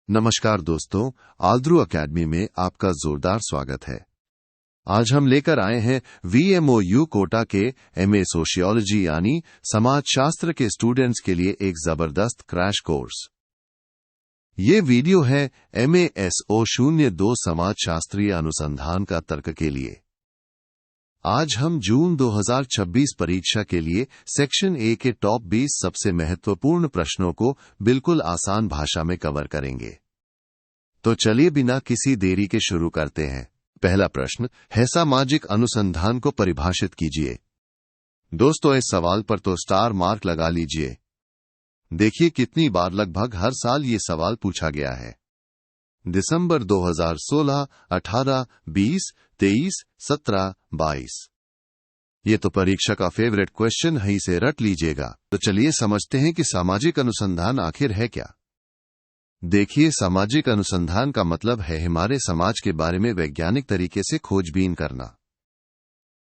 नमस्कार दोस्तों, आल्द्रू अकेडमी में आपका जोरदार स्वागत है। आज हम लेकर आए हैं VMOU कोटा के MA सोशियोलॉजी यानी समाजशास्त्र के स्टूडेंट्स के लिए एक जबरदस्त क्रैश कोर्स। ये वीडियो है MA SO02 समाजशास्त्रीय अनुसंधान का तर्क के लिए। आज हम जून 2026 परीक्षा के लिए सेक्शन A के टॉप 20 सबसे महत्वपूर्ण प्रश्नों को बिल्कुल आसान भाषा में कवर करेंगे। तो चलिए बिना किसी देरी के शुरू करते हैं। पहला प्रश्न है, सामाजिक अनुसंधान को परिभाषित कीजिए। दोस्तों, इस सवाल पर तो स्टार मार्क लगा लीजिए। देखिए कितनी बार लगभग हर साल ये सवाल पूछा गया है। दिसंबर 2016, 18, 20, 23, 17, 22। ये तो परीक्षा का फेवरेट क्वेश्चन है, इसे रट लीजिएगा। तो चलिए समझते हैं कि सामाजिक अनुसंधान आखिर है क्या। देखिए, सामाजिक अनुसंधान का मतलब है हमारे समाज के बारे में वैज्ञानिक तरीके से खोजबीन करना।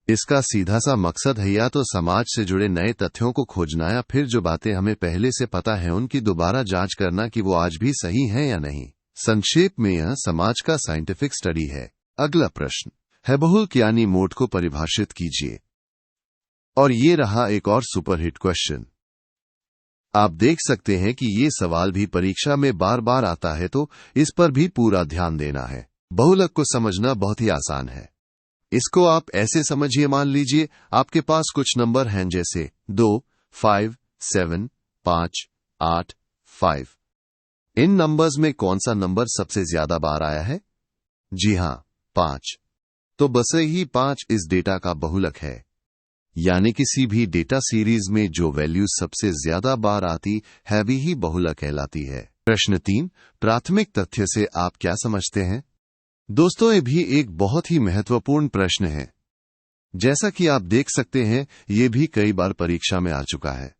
इसका सीधा सा मकसद है या तो समाज से जुड़े नए तथ्यों को खोजना या फिर जो बातें हमें पहले से पता है उनकी दोबारा जांच करना कि वो आज भी सही हैं या नहीं। संक्षेप में यह समाज का साइंटिफिक स्टडी है। अगला प्रश्न है, बहुलक यानी मोड को परिभाषित कीजिए। और ये रहा एक और सुपरहिट क्वेश्चन। आप देख सकते हैं कि ये सवाल भी परीक्षा में बार बार आता है, तो इस पर भी पूरा ध्यान देना है। बहुलक को समझना बहुत ही आसान है। इसको आप ऐसे समझिए, मान लीजिए आपके पास कुछ नंबर हैं जैसे 2, 5, 7, 5, 8, 5। इन नंबर्स में कौन सा नंबर सबसे ज्यादा बार आया है? जी हां, 5। तो बस ही 5 इस डेटा का बहुलक है। यानी किसी भी डेटा सीरीज में जो वैल्यू सबसे ज्यादा बार आती है भी ही बहुलक कहलाती है। प्रश्न 3, प्राथमिक तथ्य से आप क्या समझते हैं? दोस्तों, ये भी एक बहुत ही महत्वपूर्ण प्रश्न है। जैसा कि आप देख सकते हैं, ये भी कई बार परीक्षा में आ चुका है।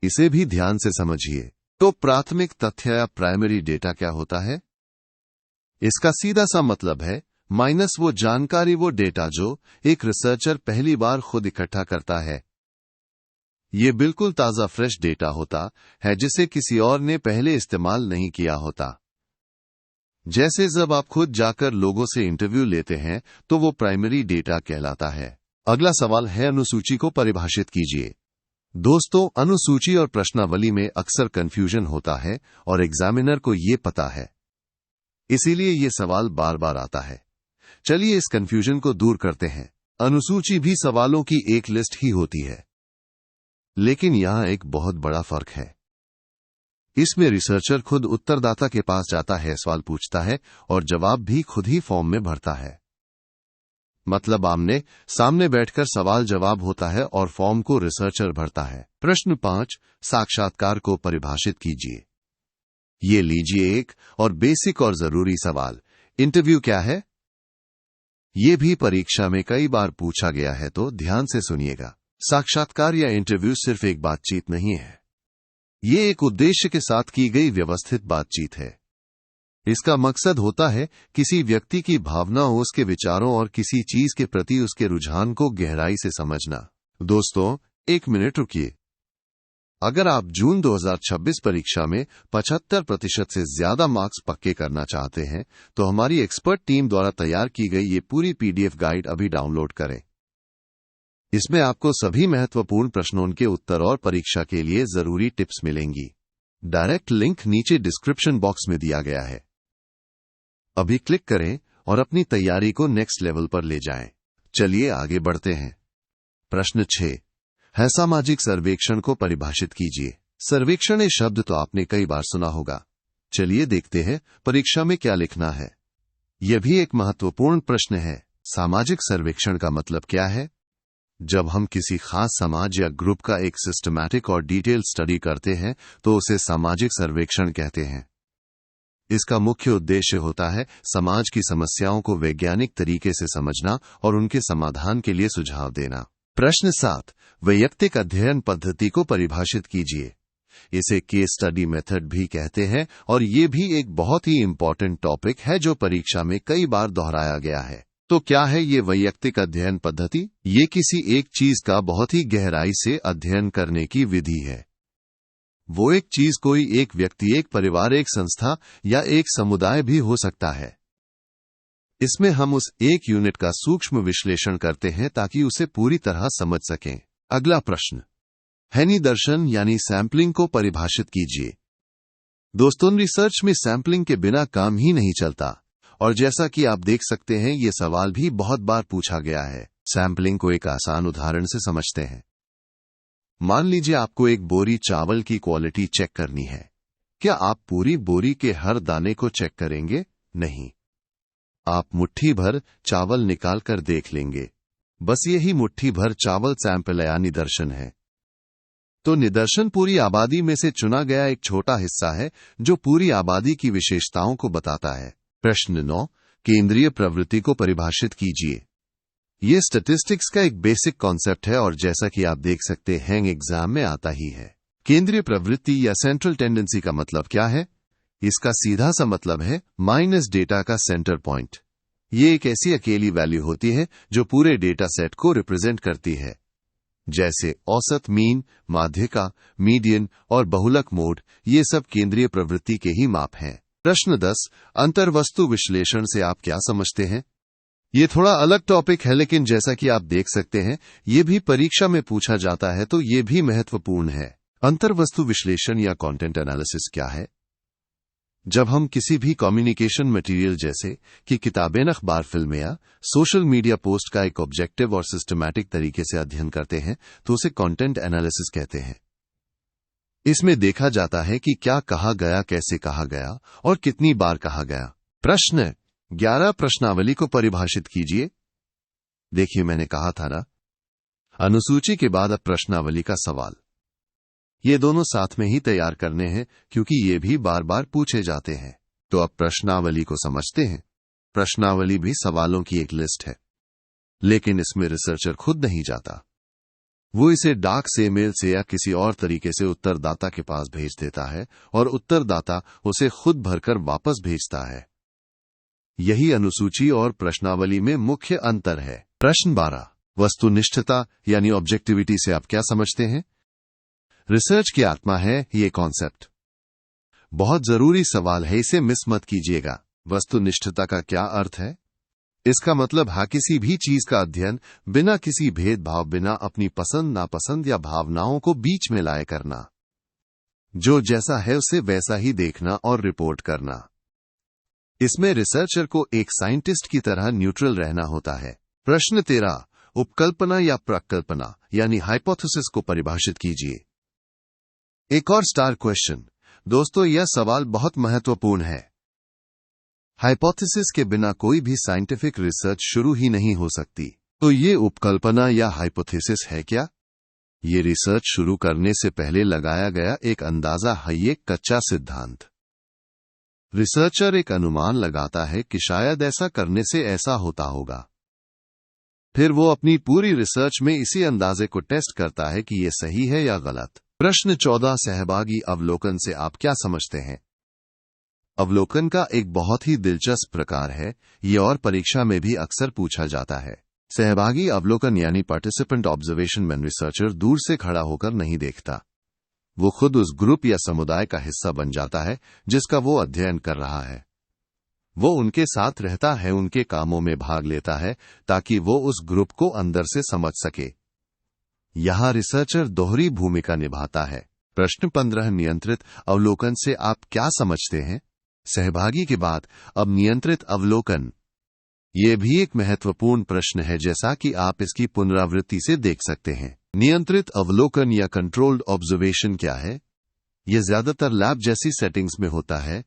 इसे भी ध्यान से समझिए। तो प्राथमिक तथ्य या प्राइमरी डेटा क्या होता है? इसका सीधा सा मतलब है माइनस वो जानकारी, वो डेटा जो एक रिसर्चर पहली बार खुद इकट्ठा करता है। ये बिल्कुल ताजा फ्रेश डेटा होता है जिसे किसी और ने पहले इस्तेमाल नहीं किया होता। जैसे जब आप खुद जाकर लोगों से इंटरव्यू लेते हैं तो वो प्राइमरी डेटा कहलाता है। अगला सवाल है, अनुसूची को परिभाषित कीजिए। दोस्तों, अनुसूची और प्रश्नावली में अक्सर कंफ्यूजन होता है और एग्जामिनर को ये पता है, इसीलिए ये सवाल बार बार आता है। चलिए इस कंफ्यूजन को दूर करते हैं। अनुसूची भी सवालों की एक लिस्ट ही होती है, लेकिन यहां एक बहुत बड़ा फर्क है। इसमें रिसर्चर खुद उत्तरदाता के पास जाता है, सवाल पूछता है और जवाब भी खुद ही फॉर्म में भरता है। मतलब आमने सामने बैठकर सवाल जवाब होता है और फॉर्म को रिसर्चर भरता है। प्रश्न 5, साक्षात्कार को परिभाषित कीजिए। ये लीजिए एक और बेसिक और जरूरी सवाल। इंटरव्यू क्या है? ये भी परीक्षा में कई बार पूछा गया है, तो ध्यान से सुनिएगा। साक्षात्कार या इंटरव्यू सिर्फ एक बातचीत नहीं है। ये एक उद्देश्य के साथ की गई व्यवस्थित बातचीत है। इसका मकसद होता है किसी व्यक्ति की भावनाओं, उसके विचारों और किसी चीज के प्रति उसके रुझान को गहराई से समझना। दोस्तों, एक मिनट रुकिए। अगर आप जून 2026 परीक्षा में 75% से ज्यादा मार्क्स पक्के करना चाहते हैं तो हमारी एक्सपर्ट टीम द्वारा तैयार की गई ये पूरी PDF गाइड अभी डाउनलोड करें। इसमें आपको सभी महत्वपूर्ण प्रश्नों के उत्तर और परीक्षा के लिए जरूरी टिप्स मिलेंगी। डायरेक्ट लिंक नीचे डिस्क्रिप्शन बॉक्स में दिया गया है। अभी क्लिक करें और अपनी तैयारी को नेक्स्ट लेवल पर ले जाएं। चलिए आगे बढ़ते हैं। प्रश्न 6 है, सामाजिक सर्वेक्षण को परिभाषित कीजिए। सर्वेक्षण ये शब्द तो आपने कई बार सुना होगा। चलिए देखते हैं परीक्षा में क्या लिखना है। यह भी एक महत्वपूर्ण प्रश्न है। सामाजिक सर्वेक्षण का मतलब क्या है? जब हम किसी खास समाज या ग्रुप का एक सिस्टमैटिक और डिटेल स्टडी करते हैं तो उसे सामाजिक सर्वेक्षण कहते हैं। इसका मुख्य उद्देश्य होता है समाज की समस्याओं को वैज्ञानिक तरीके से समझना और उनके समाधान के लिए सुझाव देना। प्रश्न 7, वैयक्तिक अध्ययन पद्धति को परिभाषित कीजिए। इसे केस स्टडी मेथड भी कहते हैं और ये भी एक बहुत ही इंपॉर्टेंट टॉपिक है जो परीक्षा में कई बार दोहराया गया है। तो क्या है ये वैयक्तिक अध्ययन पद्धति? ये किसी एक चीज का बहुत ही गहराई से अध्ययन करने की विधि है। वो एक चीज कोई एक व्यक्ति, एक परिवार, एक संस्था या एक समुदाय भी हो सकता है। इसमें हम उस एक यूनिट का सूक्ष्म विश्लेषण करते हैं ताकि उसे पूरी तरह समझ सकें। अगला प्रश्न, हेनी दर्शन यानी सैंपलिंग को परिभाषित कीजिए। दोस्तों, रिसर्च में सैंपलिंग के बिना काम ही नहीं चलता, और जैसा कि आप देख सकते हैं ये सवाल भी बहुत बार पूछा गया है। सैंपलिंग को एक आसान उदाहरण से समझते हैं। मान लीजिए आपको एक बोरी चावल की क्वालिटी चेक करनी है। क्या आप पूरी बोरी के हर दाने को चेक करेंगे? नहीं, आप मुट्ठी भर चावल निकाल कर देख लेंगे। बस यही मुट्ठी भर चावल सैंपल या निदर्शन है। तो निदर्शन पूरी आबादी में से चुना गया एक छोटा हिस्सा है जो पूरी आबादी की विशेषताओं को बताता है। प्रश्न 9, केंद्रीय प्रवृत्ति को परिभाषित कीजिए। ये स्टैटिस्टिक्स का एक बेसिक कॉन्सेप्ट है और जैसा कि आप देख सकते हैं एग्जाम में आता ही है। केंद्रीय प्रवृत्ति या सेंट्रल टेंडेंसी का मतलब क्या है? इसका सीधा सा मतलब है माइनस डेटा का सेंटर पॉइंट। ये एक ऐसी अकेली वैल्यू होती है जो पूरे डेटा सेट को रिप्रेजेंट करती है, जैसे औसत, मीन, माध्यिका, मीडियन और बहुलक मोड। ये सब केंद्रीय प्रवृत्ति के ही माप हैं। प्रश्न 10, अंतर्वस्तु विश्लेषण से आप क्या समझते हैं? ये थोड़ा अलग टॉपिक है, लेकिन जैसा कि आप देख सकते हैं ये भी परीक्षा में पूछा जाता है, तो ये भी महत्वपूर्ण है। अंतर्वस्तु विश्लेषण या कंटेंट एनालिसिस क्या है? जब हम किसी भी कम्युनिकेशन मटेरियल जैसे कि किताबें, अखबार, फिल्में या सोशल मीडिया पोस्ट का एक ऑब्जेक्टिव और सिस्टमैटिक तरीके से अध्ययन करते हैं तो उसे कंटेंट एनालिसिस कहते हैं। इसमें देखा जाता है कि क्या कहा गया, कैसे कहा गया और कितनी बार कहा गया। प्रश्न 11, प्रश्नावली को परिभाषित कीजिए। देखिए, मैंने कहा था ना, अनुसूची के बाद अब प्रश्नावली का सवाल। ये दोनों साथ में ही तैयार करने हैं क्योंकि ये भी बार बार पूछे जाते हैं। तो अब प्रश्नावली को समझते हैं। प्रश्नावली भी सवालों की एक लिस्ट है, लेकिन इसमें रिसर्चर खुद नहीं जाता। वो इसे डाक से, मेल से या किसी और तरीके से उत्तरदाता के पास भेज देता है और उत्तरदाता उसे खुद भरकर वापस भेजता है। यही अनुसूची और प्रश्नावली में मुख्य अंतर है। प्रश्न 12, वस्तुनिष्ठता यानी ऑब्जेक्टिविटी से आप क्या समझते हैं? रिसर्च की आत्मा है ये कॉन्सेप्ट। बहुत जरूरी सवाल है, इसे मिस मत कीजिएगा। वस्तुनिष्ठता का क्या अर्थ है? इसका मतलब है किसी भी चीज का अध्ययन बिना किसी भेदभाव, बिना अपनी पसंद, नापसंद या भावनाओं को बीच में लाए करना। जो जैसा है उसे वैसा ही देखना और रिपोर्ट करना। इसमें रिसर्चर को एक साइंटिस्ट की तरह न्यूट्रल रहना होता है। प्रश्न 13, उपकल्पना या प्रकल्पना यानी हाइपोथेसिस को परिभाषित कीजिए। एक और स्टार क्वेश्चन। दोस्तों, यह सवाल बहुत महत्वपूर्ण है। हाइपोथेसिस के बिना कोई भी साइंटिफिक रिसर्च शुरू ही नहीं हो सकती। तो ये उपकल्पना या हाइपोथेसिस है क्या? ये रिसर्च शुरू करने से पहले लगाया गया एक अंदाजा है, एक कच्चा सिद्धांत। रिसर्चर एक अनुमान लगाता है कि शायद ऐसा करने से ऐसा होता होगा। फिर वो अपनी पूरी रिसर्च में इसी अंदाजे को टेस्ट करता है कि ये सही है या गलत। प्रश्न 14, सहभागी अवलोकन से आप क्या समझते हैं? अवलोकन का एक बहुत ही दिलचस्प प्रकार है, ये और परीक्षा में भी अक्सर पूछा जाता है। सहभागी अवलोकन यानी पार्टिसिपेंट ऑब्जर्वेशन में रिसर्चर दूर से खड़ा होकर नहीं देखता। वो खुद उस ग्रुप या समुदाय का हिस्सा बन जाता है जिसका वो अध्ययन कर रहा है। वो उनके साथ रहता है, उनके कामों में भाग लेता है ताकि वो उस ग्रुप को अंदर से समझ सके। यहां रिसर्चर दोहरी भूमिका निभाता है। प्रश्न 15, नियंत्रित अवलोकन से आप क्या समझते हैं? सहभागी के बाद अब नियंत्रित अवलोकन। ये भी एक महत्वपूर्ण प्रश्न है, जैसा कि आप इसकी पुनरावृत्ति से देख सकते हैं। नियंत्रित अवलोकन या कंट्रोल्ड ऑब्जर्वेशन क्या है? यह ज्यादातर लैब जैसी सेटिंग्स में होता है।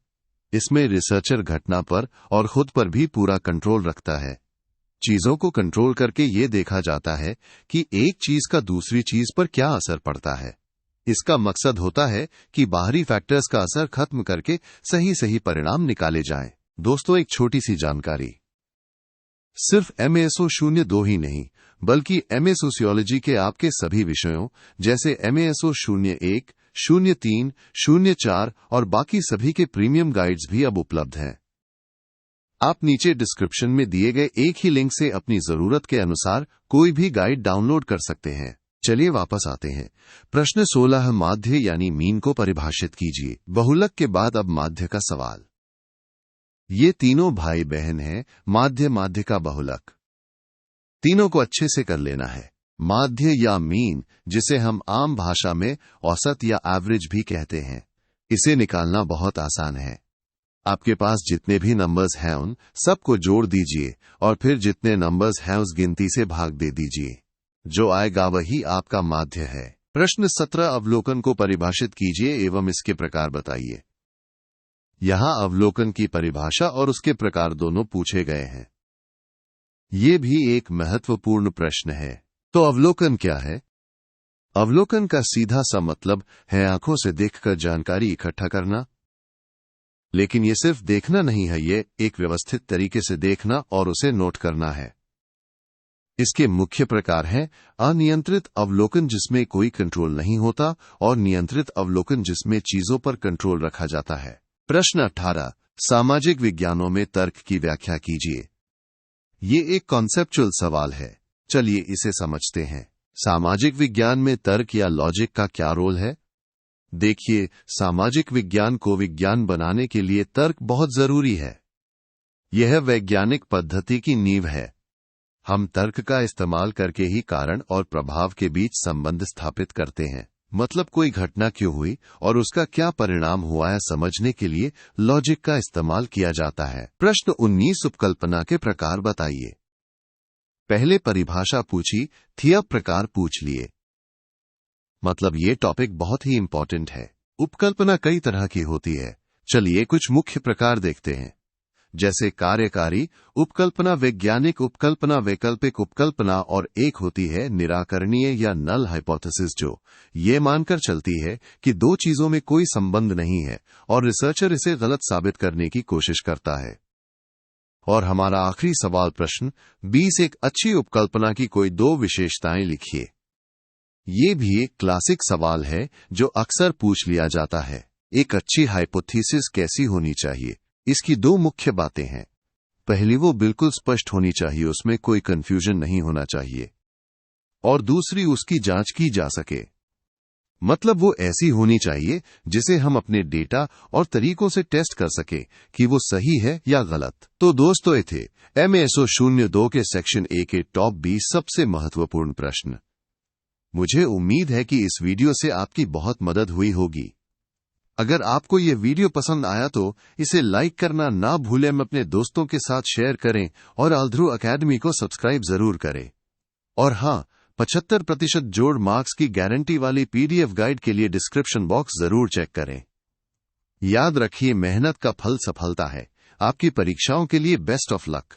इसमें रिसर्चर घटना पर और खुद पर भी पूरा कंट्रोल रखता है। चीजों को कंट्रोल करके ये देखा जाता है कि एक चीज का दूसरी चीज पर क्या असर पड़ता है। इसका मकसद होता है कि बाहरी फैक्टर्स का असर खत्म करके सही परिणाम निकाले जाएं। दोस्तों, एक छोटी सी जानकारी, सिर्फ MASO 02 ही नहीं बल्कि MA सोशियोलॉजी के आपके सभी विषयों जैसे MASO 01, 03, 04 और बाकी सभी के प्रीमियम गाइड्स भी अब उपलब्ध हैं। आप नीचे डिस्क्रिप्शन में दिए गए एक ही लिंक से अपनी जरूरत के अनुसार कोई भी गाइड डाउनलोड कर सकते हैं। चलिए वापस आते हैं। प्रश्न 16 माध्य यानी मीन को परिभाषित कीजिए। बहुलक के बाद अब माध्य का सवाल। ये तीनों भाई बहन हैं, माध्य माध्य का बहुलक। तीनों को अच्छे से कर लेना है। माध्य या मीन, जिसे हम आम भाषा में औसत या एवरेज भी कहते हैं, इसे निकालना बहुत आसान है। आपके पास जितने भी नंबर्स हैं उन सबको जोड़ दीजिए और फिर जितने नंबर्स हैं उस गिनती से भाग दे दीजिए। जो आएगा वही आपका माध्य है। प्रश्न 17 अवलोकन को परिभाषित कीजिए एवं इसके प्रकार बताइए। यहां अवलोकन की परिभाषा और उसके प्रकार दोनों पूछे गए हैं। ये भी एक महत्वपूर्ण प्रश्न है। तो अवलोकन क्या है? अवलोकन का सीधा सा मतलब है आंखों से देखकर जानकारी इकट्ठा करना। लेकिन ये सिर्फ देखना नहीं है, ये एक व्यवस्थित तरीके से देखना और उसे नोट करना है। इसके मुख्य प्रकार हैं अनियंत्रित अवलोकन, जिसमें कोई कंट्रोल नहीं होता, और नियंत्रित अवलोकन, जिसमें चीजों पर कंट्रोल रखा जाता है। प्रश्न 18 सामाजिक विज्ञानों में तर्क की व्याख्या कीजिए। ये एक कॉन्सेप्चुअल सवाल है। चलिए इसे समझते हैं। सामाजिक विज्ञान में तर्क या लॉजिक का क्या रोल है? देखिए, सामाजिक विज्ञान को विज्ञान बनाने के लिए तर्क बहुत जरूरी है। यह वैज्ञानिक पद्धति की नींव है। हम तर्क का इस्तेमाल करके ही कारण और प्रभाव के बीच संबंध स्थापित करते हैं। मतलब कोई घटना क्यों हुई और उसका क्या परिणाम हुआ है, समझने के लिए लॉजिक का इस्तेमाल किया जाता है। प्रश्न 19 उपकल्पना के प्रकार बताइए। पहले परिभाषा पूछी थी, अब प्रकार पूछ लिए। मतलब ये टॉपिक बहुत ही इंपॉर्टेंट है। उपकल्पना कई तरह की होती है। चलिए कुछ मुख्य प्रकार देखते हैं। जैसे कार्यकारी उपकल्पना, वैज्ञानिक उपकल्पना, वैकल्पिक उपकल्पना, और एक होती है निराकरणीय या नल हाइपोथेसिस, जो ये मानकर चलती है कि दो चीजों में कोई संबंध नहीं है और रिसर्चर इसे गलत साबित करने की कोशिश करता है। और हमारा आखिरी सवाल प्रश्न 20 एक अच्छी उपकल्पना की कोई दो विशेषताएं लिखिए। ये भी एक क्लासिक सवाल है जो अक्सर पूछ लिया जाता है। एक अच्छी हाइपोथेसिस कैसी होनी चाहिए? इसकी दो मुख्य बातें हैं। पहली, वो बिल्कुल स्पष्ट होनी चाहिए, उसमें कोई कंफ्यूजन नहीं होना चाहिए। और दूसरी, उसकी जांच की जा सके। मतलब वो ऐसी होनी चाहिए जिसे हम अपने डेटा और तरीकों से टेस्ट कर सके कि वो सही है या गलत। तो दोस्तों, ये थे MASO 02 के सेक्शन A के टॉप 20 सबसे महत्वपूर्ण प्रश्न। मुझे उम्मीद है कि इस वीडियो से आपकी बहुत मदद हुई होगी। अगर आपको ये वीडियो पसंद आया तो इसे लाइक करना ना भूलें, अपने दोस्तों के साथ शेयर करें और आल्ध्रो अकेडमी को सब्सक्राइब जरूर करें। और हाँ, 75% जोड़ मार्क्स की गारंटी वाली PDF गाइड के लिए डिस्क्रिप्शन बॉक्स जरूर चेक करें। याद रखिए, मेहनत का फल सफलता है। आपकी परीक्षाओं के लिए बेस्ट ऑफ लक।